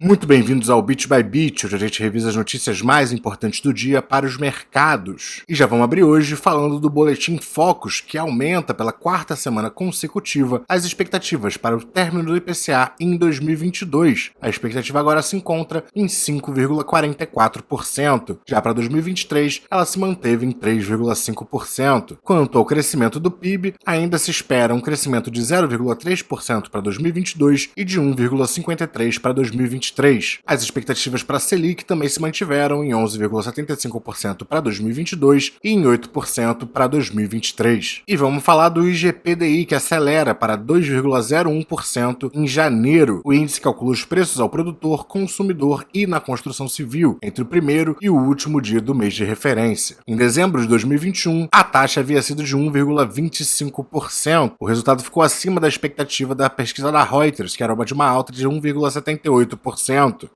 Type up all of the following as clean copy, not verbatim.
Muito bem-vindos ao Bit by Bit, onde a gente revisa as notícias mais importantes do dia para os mercados. E já vamos abrir hoje falando do Boletim Focus, que aumenta pela quarta semana consecutiva as expectativas para o término do IPCA em 2022. A expectativa agora se encontra em 5,44%. Já para 2023, ela se manteve em 3,5%. Quanto ao crescimento do PIB, ainda se espera um crescimento de 0,3% para 2022 e de 1,53% para 2023. As expectativas para a Selic também se mantiveram em 11,75% para 2022 e em 8% para 2023. E vamos falar do IGPDI, que acelera para 2,01% em janeiro. O índice calcula os preços ao produtor, consumidor e na construção civil, entre o primeiro e o último dia do mês de referência. Em dezembro de 2021, a taxa havia sido de 1,25%. O resultado ficou acima da expectativa da pesquisa da Reuters, que era de uma alta de 1,78%.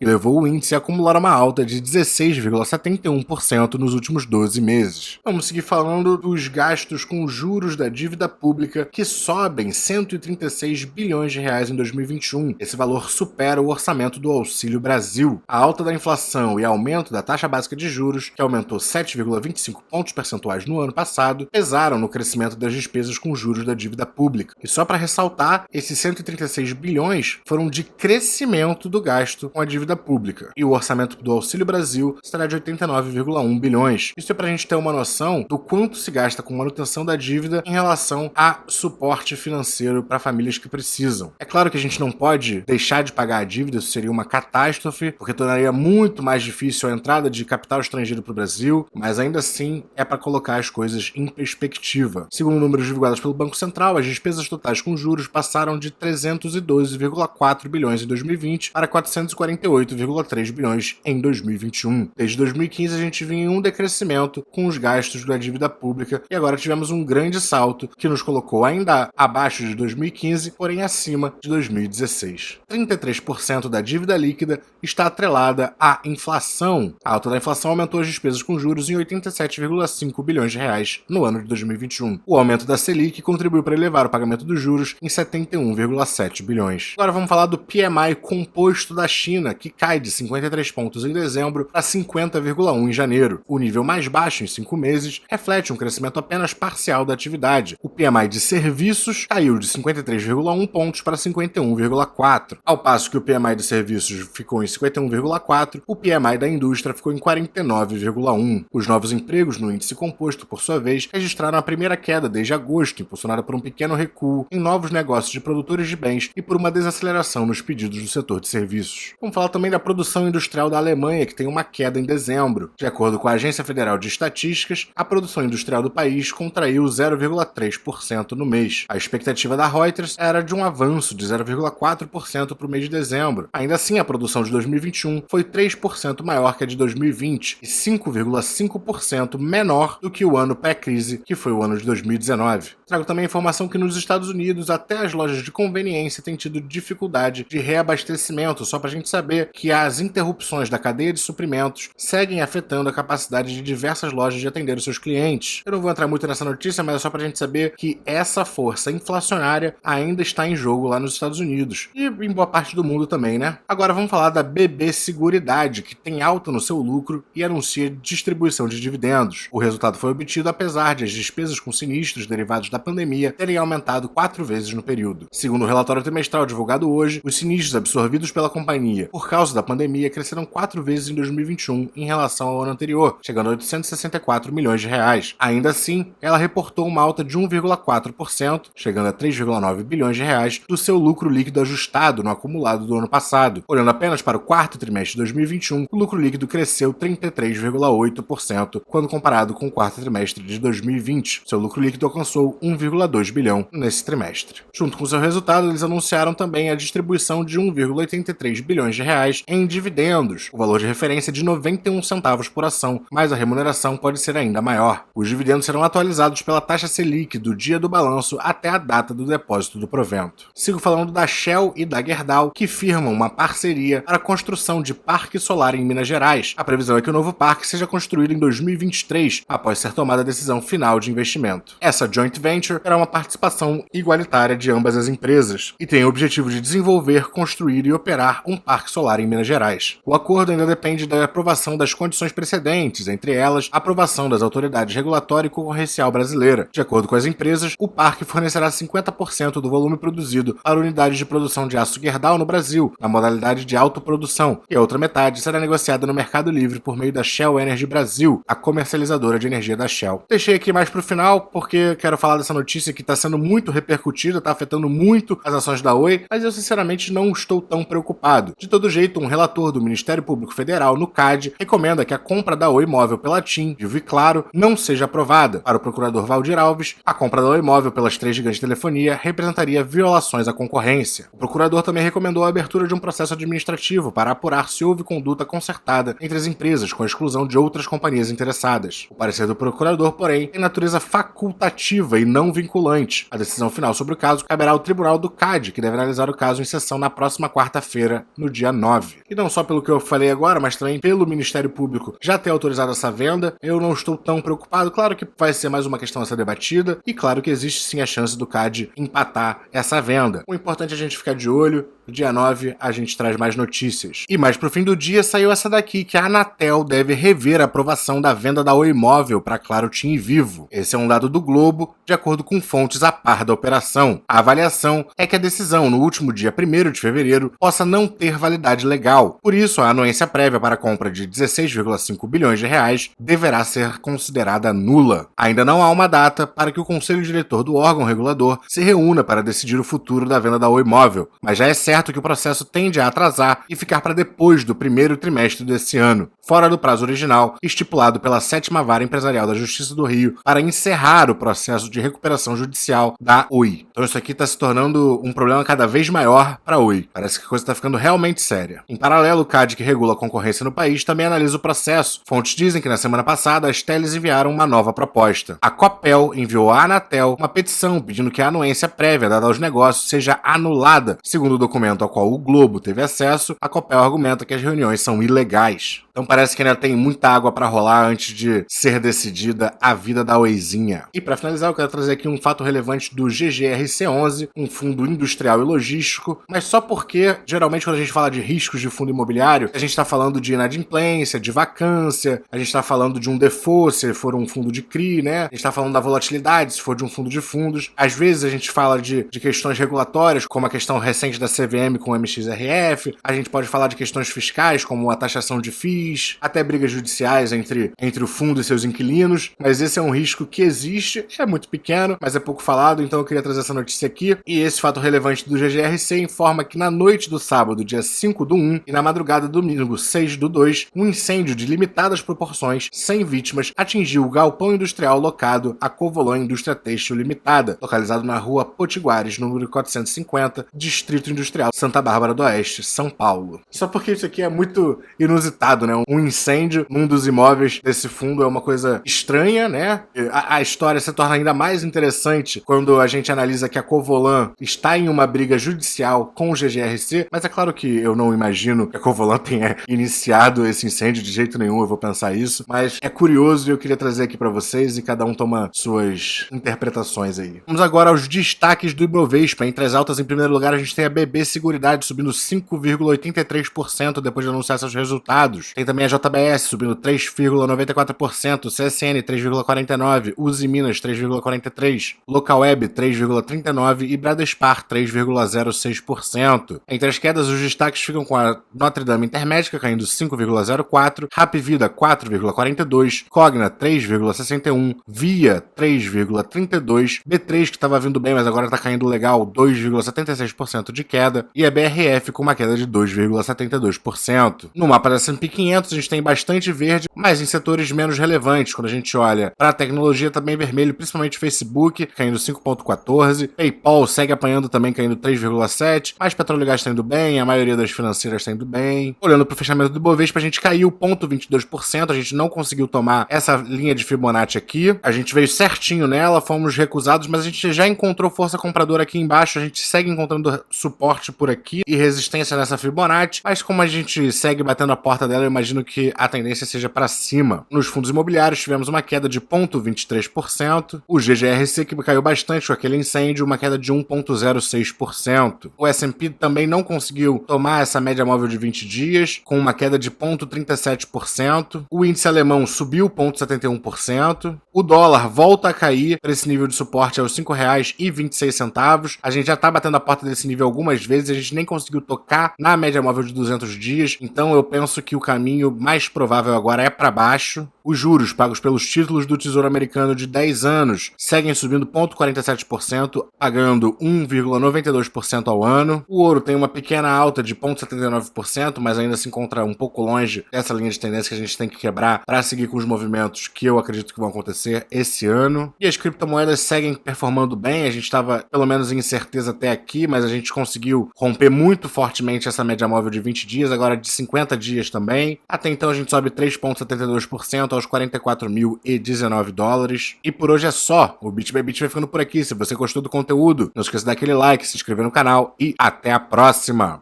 E levou o índice a acumular uma alta de 16,71% nos últimos 12 meses. Vamos seguir falando dos gastos com juros da dívida pública, que sobem 136 bilhões de reais em 2021. Esse valor supera o orçamento do Auxílio Brasil. A alta da inflação e aumento da taxa básica de juros, que aumentou 7,25 pontos percentuais no ano passado, pesaram no crescimento das despesas com juros da dívida pública. E só para ressaltar, esses 136 bilhões foram de crescimento do gasto com a dívida pública, e o orçamento do Auxílio Brasil será de 89,1 bilhões. Isso é para a gente ter uma noção do quanto se gasta com manutenção da dívida em relação a suporte financeiro para famílias que precisam. É claro que a gente não pode deixar de pagar a dívida, isso seria uma catástrofe, porque tornaria muito mais difícil a entrada de capital estrangeiro para o Brasil, mas ainda assim é para colocar as coisas em perspectiva. Segundo números divulgados pelo Banco Central, as despesas totais com juros passaram de 312,4 bilhões em 2020 para 448,3 bilhões em 2021. Desde 2015 a gente vinha em um decrescimento com os gastos da dívida pública e agora tivemos um grande salto que nos colocou ainda abaixo de 2015, porém acima de 2016. 33% da dívida líquida está atrelada à inflação. A alta da inflação aumentou as despesas com juros em 87,5 bilhões de reais no ano de 2021. O aumento da Selic contribuiu para elevar o pagamento dos juros em 71,7 bilhões. Agora vamos falar do PMI composto da China, que cai de 53 pontos em dezembro para 50,1 em janeiro. O nível mais baixo em 5 meses reflete um crescimento apenas parcial da atividade. O PMI de serviços caiu de 53,1 pontos para 51,4. Ao passo que o PMI de serviços ficou em 51,4, o PMI da indústria ficou em 49,1. Os novos empregos no índice composto, por sua vez, registraram a primeira queda desde agosto, impulsionada por um pequeno recuo em novos negócios de produtores de bens e por uma desaceleração nos pedidos do setor de serviços. Vamos falar também da produção industrial da Alemanha, que tem uma queda em dezembro. De acordo com a Agência Federal de Estatísticas, a produção industrial do país contraiu 0,3% no mês. A expectativa da Reuters era de um avanço de 0,4% para o mês de dezembro. Ainda assim, a produção de 2021 foi 3% maior que a de 2020 e 5,5% menor do que o ano pré-crise, que foi o ano de 2019. Trago também a informação que nos Estados Unidos até as lojas de conveniência têm tido dificuldade de reabastecimento, só para a gente saber que as interrupções da cadeia de suprimentos seguem afetando a capacidade de diversas lojas de atender os seus clientes. Eu não vou entrar muito nessa notícia, mas é só para a gente saber que essa força inflacionária ainda está em jogo lá nos Estados Unidos e em boa parte do mundo também, né? Agora vamos falar da BB Seguridade, que tem alta no seu lucro e anuncia distribuição de dividendos. O resultado foi obtido apesar de as despesas com sinistros derivados da pandemia terem aumentado 4 vezes no período. Segundo o relatório trimestral divulgado hoje, os sinistros absorvidos pela companhia por causa da pandemia cresceram 4 vezes em 2021 em relação ao ano anterior, chegando a 864 milhões de reais. Ainda assim, ela reportou uma alta de 1,4%, chegando a 3,9 bilhões de reais do seu lucro líquido ajustado no acumulado do ano passado. Olhando apenas para o quarto trimestre de 2021, o lucro líquido cresceu 33,8% quando comparado com o quarto trimestre de 2020. Seu lucro líquido alcançou 1,2 bilhão nesse trimestre. Junto com seu resultado, eles anunciaram também a distribuição de 1,83 bilhões de reais em dividendos, o valor de referência é de 91 centavos por ação, mas a remuneração pode ser ainda maior. Os dividendos serão atualizados pela taxa Selic do dia do balanço até a data do depósito do provento. Sigo falando da Shell e da Gerdau, que firmam uma parceria para a construção de parque solar em Minas Gerais. A previsão é que o novo parque seja construído em 2023, após ser tomada a decisão final de investimento. Essa joint venture terá uma participação igualitária de ambas as empresas e tem o objetivo de desenvolver, construir e operar um parque solar em Minas Gerais. O acordo ainda depende da aprovação das condições precedentes, entre elas a aprovação das autoridades regulatória e concorrencial brasileira. De acordo com as empresas, o parque fornecerá 50% do volume produzido para unidades de produção de aço Gerdau no Brasil, na modalidade de autoprodução, e a outra metade será negociada no Mercado Livre por meio da Shell Energy Brasil, a comercializadora de energia da Shell. Deixei aqui mais pro final porque quero falar dessa notícia que está sendo muito repercutida, está afetando muito as ações da Oi, mas eu sinceramente não estou tão preocupado. De todo jeito, um relator do Ministério Público Federal, no CAD, recomenda que a compra da Oi Móvel pela TIM, Vivo e Claro, não seja aprovada. Para o procurador Valdir Alves, a compra da Oi Móvel pelas três gigantes de telefonia representaria violações à concorrência. O procurador também recomendou a abertura de um processo administrativo para apurar se houve conduta concertada entre as empresas, com a exclusão de outras companhias interessadas. O parecer do procurador, porém, tem natureza facultativa e não vinculante. A decisão final sobre o caso caberá ao Tribunal do CAD, que deve analisar o caso em sessão na próxima quarta-feira, no dia 9. E não só pelo que eu falei agora, mas também pelo Ministério Público já ter autorizado essa venda, eu não estou tão preocupado. Claro que vai ser mais uma questão a ser debatida, e claro que existe sim a chance do CAD empatar essa venda. O importante é a gente ficar de olho. No dia 9 a gente traz mais notícias. E mais pro fim do dia saiu essa daqui, que a Anatel deve rever a aprovação da venda da Oi Móvel para Claro, TIM e Vivo. Esse é um dado do Globo, de acordo com fontes a par da operação. A avaliação é que a decisão, no último dia 1º de fevereiro, possa não ter validade legal. Por isso, a anuência prévia para a compra de 16,5 bilhões de reais deverá ser considerada nula. Ainda não há uma data para que o Conselho Diretor do órgão regulador se reúna para decidir o futuro da venda da Oi Móvel, mas já é certo que o processo tende a atrasar e ficar para depois do primeiro trimestre desse ano, fora do prazo original estipulado pela 7ª Vara Empresarial da Justiça do Rio para encerrar o processo de recuperação judicial da Oi. Então isso aqui está se tornando um problema cada vez maior para a Oi. Parece que a coisa está ficando realmente séria. Em paralelo, o CAD, que regula a concorrência no país, também analisa o processo. Fontes dizem que na semana passada as teles enviaram uma nova proposta. A Copel enviou à Anatel uma petição pedindo que a anuência prévia dada aos negócios seja anulada. Segundo o documento ao qual o Globo teve acesso, a Copel argumenta que as reuniões são ilegais. Então parece que ainda tem muita água para rolar antes de ser decidida a vida da Oizinha. E para finalizar, eu quero trazer aqui um fato relevante do GGRC11, um fundo industrial e logístico, mas só porque, geralmente, quando a gente fala de riscos de fundo imobiliário, a gente está falando de inadimplência, de vacância, a gente está falando de um default, se for um fundo de CRI, né? A gente está falando da volatilidade, se for de um fundo de fundos. Às vezes a gente fala de questões regulatórias, como a questão recente da CVM com o MXRF, a gente pode falar de questões fiscais, como a taxação de FIIs, até brigas judiciais entre o fundo e seus inquilinos, mas esse é um risco que existe, é muito pequeno, mas é pouco falado, então eu queria trazer essa notícia aqui. E esse fato relevante do GGRC informa que na noite do sábado, dia 5/1, e na madrugada do domingo, 6/2, um incêndio de limitadas proporções, sem vítimas, atingiu o galpão industrial locado a Covolon Indústria Têxtil Limitada, localizado na rua Potiguares, número 450, Distrito Industrial Santa Bárbara do Oeste, São Paulo. Só porque isso aqui é muito inusitado, né? Um incêndio num dos imóveis desse fundo é uma coisa estranha, né? A história se torna ainda mais interessante quando a gente analisa que a Covolon está em uma briga judicial com o GGRC, mas é claro que eu não imagino que a Covolon tenha iniciado esse incêndio de jeito nenhum, eu vou pensar isso, mas é curioso e eu queria trazer aqui para vocês e cada um toma suas interpretações aí. Vamos agora aos destaques do Ibovespa. Entre as altas, em primeiro lugar, a gente tem a BB Seguridade subindo 5,83% depois de anunciar seus resultados. Tem também a JBS subindo 3,94%, CSN 3,49%, Uzi Minas 3,43%, Localweb 3,39% e Bradespar 3,06%. Entre as quedas, os destaques ficam com a Notre Dame Intermédica caindo 5,04%, Hapvida 4,42%, Cogna 3,61%, Via 3,32%, B3 que estava vindo bem, mas agora está caindo legal, 2,76% de queda, e a BRF com uma queda de 2,72%. No mapa da S&P 500 a gente tem bastante verde, mas em setores menos relevantes. Quando a gente olha para a tecnologia, também vermelho, principalmente Facebook, caindo 5,14%, PayPal segue apanhando também, caindo 3,7%, mas Petróleo e Gás está indo bem, a maioria das financeiras está indo bem. Olhando para o fechamento do Bovespa, a gente caiu 0,22%, a gente não conseguiu tomar essa linha de Fibonacci aqui, a gente veio certinho nela, fomos recusados, mas a gente já encontrou força compradora aqui embaixo, a gente segue encontrando suporte suporte por aqui e resistência nessa Fibonacci, mas como a gente segue batendo a porta dela, eu imagino que a tendência seja para cima. Nos fundos imobiliários tivemos uma queda de 0,23%, o GGRC que caiu bastante com aquele incêndio, uma queda de 1,06%. O S&P também não conseguiu tomar essa média móvel de 20 dias, com uma queda de 0,37%. O índice alemão subiu 0,71%. O dólar volta a cair para esse nível de suporte aos R$ 5,26. A gente já tá batendo a porta desse nível algumas vezes, a gente nem conseguiu tocar na média móvel de 200 dias, então eu penso que o caminho mais provável agora é para baixo. Os juros pagos pelos títulos do Tesouro Americano de 10 anos seguem subindo 0,47%, pagando 1,92% ao ano. O ouro tem uma pequena alta de 0,79%, mas ainda se encontra um pouco longe dessa linha de tendência que a gente tem que quebrar para seguir com os movimentos que eu acredito que vão acontecer esse ano. E as criptomoedas seguem performando bem, a gente estava pelo menos em incerteza até aqui, mas a gente conseguiu romper muito fortemente essa média móvel de 20 dias, agora de 50 dias também. Até então a gente sobe 3,72% aos $44.019. E por hoje é só. O Bit by Bit vai ficando por aqui. Se você gostou do conteúdo, não esqueça de dar aquele like, se inscrever no canal e até a próxima!